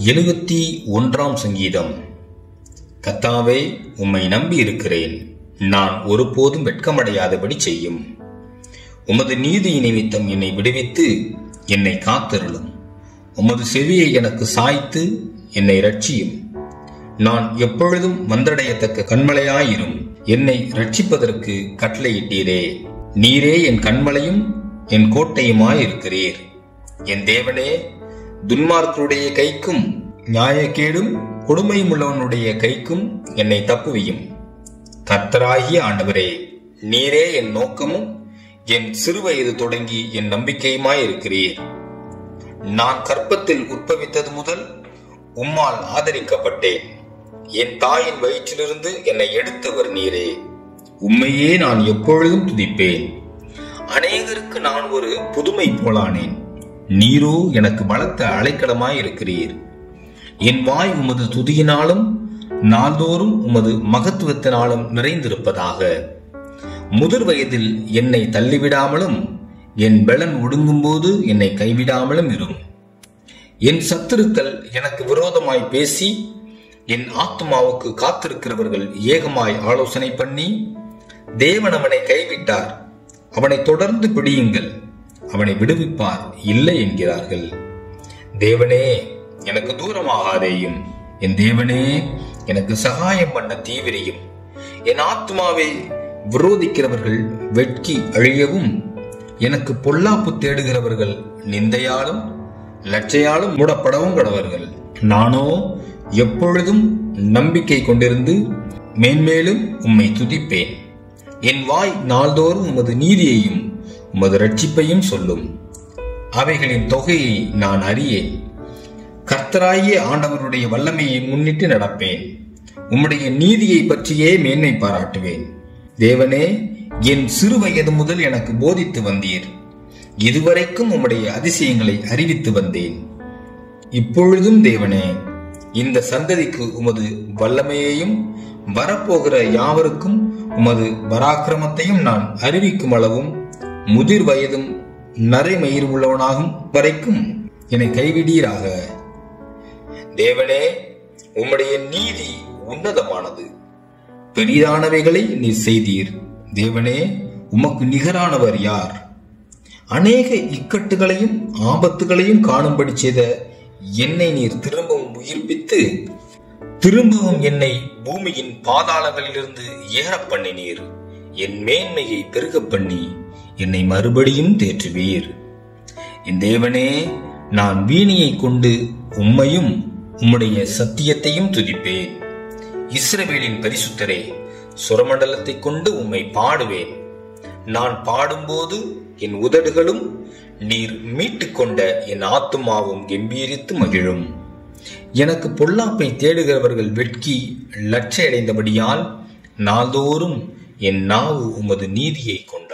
71 சங்கீதம். கர்த்தாவே, உம்மை நம்பி இருக்கிறேன். நான் ஒருபோதும் வெட்கமடையாதபடி செய்யும். உமது நீதி நிமித்தம் என்னை விடுவித்து என்னை காத்தருளும். உமது செவியை எனக்கு சாய்த்து என்னை ரட்சியும். நான் எப்பொழுதும் வந்தடையத்தக்க கண்மலையாயிரும். என்னை ரட்சிப்பதற்கு கட்டளையிட்டீரே. நீரே என் கண்மலையும் என் கோட்டையுமாயிருக்கிறீர். என் தேவனே, துன்மார்க்கருடைய கைக்கும் நியாயக்கேடும் கொடுமையும் உள்ளவனுடைய கைக்கும் என்னை தப்புவியும். கர்த்தராகிய ஆண்டவரே, நீரே என் நோக்கமும் என் சிறுவயது தொடங்கி என் நம்பிக்கையுமாயிருக்கிறீர். நான் கர்ப்பத்தில் உட்பவித்தது முதல் உம்மால் ஆதரிக்கப்பட்டேன். என் தாயின் வயிற்றிலிருந்து என்னை எடுத்தவர் நீரே. உம்மையே நான் எப்பொழுதும் துதிப்பேன். அநேகருக்கு நான் ஒரு புதுமை போலானேன். நீரோ எனக்கு பலத்த அடைக்கலமாயிருக்கிறீர். என் வாய் உமது துதியினாலும் நாள்தோறும் உமது மகத்துவத்தினாலும் நிறைந்திருப்பதாக. முதிர் வயதில் என்னை தள்ளிவிடாமலும் என் பெலன் ஒடுங்கும் போது என்னை கைவிடாமலும் இரும். என் சத்துருக்கள் எனக்கு விரோதமாய் பேசி என் ஆத்துமாவுக்கு காத்திருக்கிறவர்கள் ஏகமாய் ஆலோசனை பண்ணி, தேவன் அவனை கைவிட்டார், அவனை தொடர்ந்து பிடியுங்கள், அவனை விடுவிப்பார் இல்லை என்கிறார்கள். தேவனே, எனக்கு தூரமாகாதேயும். என் தேவனே, எனக்கு சகாயம் பண்ண தீவிரியும். என் ஆத்மாவை விரோதிக்கிறவர்கள் வெட்கி அழியவும், எனக்கு பொல்லாப்பு தேடுகிறவர்கள் நிந்தையாலும் லட்சையாலும் மூடப்படவும் கடவர்கள். நானோ எப்பொழுதும் நம்பிக்கை கொண்டிருந்து மேன்மேலும் உம்மை துதிப்பேன். என் வாய் நாள்தோறும் உமது நீதியையும் உமது ரட்சிப்பையும் சொல்லும். அவைகளின் தொகையை நான் அறியேன். கர்த்தராகிய ஆண்டவருடைய வல்லமையை முன்னிட்டு நடப்பேன். உம்முடைய நீதியை பற்றியே மேன்மை பாராட்டுவேன். தேவனே, என் சிறு வயது முதல் எனக்கு போதித்து வந்தீர். இதுவரைக்கும் உம்முடைய அதிசயங்களை அறிவித்து வந்தேன். இப்பொழுதும் தேவனே, இந்த சந்ததிக்கு உமது வல்லமையையும் வரப்போகிற யாவருக்கும் உமது பராக்கிரமத்தையும் நான் அறிவிக்கும் அளவும் முதிர் வயதும் நரைமயிர் உள்ளவனாகும் வரைக்கும் என்னை கைவிடீராக. தேவனே, உம்முடைய நீதி உன்னதமானது. பெரிதானவைகளை நீர் செய்தீர். தேவனே, உமக்கு நிகரானவர் யார்? அநேக இக்கட்டுகளையும் ஆபத்துகளையும் காணும்படி செய்த என்னை நீர் திரும்பவும் உயிர்ப்பித்து திரும்பவும் என்னை பூமியின் பாதாளங்களிலிருந்து ஏற பண்ணினீர். என் மேன்மையை பெருக பண்ணி என்னை மறுபடியும் தேற்றுவீர். என் தேவனே, நான் வீணையை கொண்டு உம்மையும் உம்முடைய சத்தியத்தையும் துதிப்பேன். இஸ்ரவேலின் பரிசுத்தரே, சுரமண்டலத்தை கொண்டு உம்மை பாடுவேன். நான் பாடும்போது என் உதடுகளும் நீர் மீட்டுக்கொண்ட என் ஆத்துமாவும் கம்பீரித்து மகிழும். எனக்கு பொல்லாப்பை தேடுகிறவர்கள் வெட்கி லட்சையடைந்தபடியால் நாள்தோறும் என் நாவு உமது நீதியை கொண்டாடும்.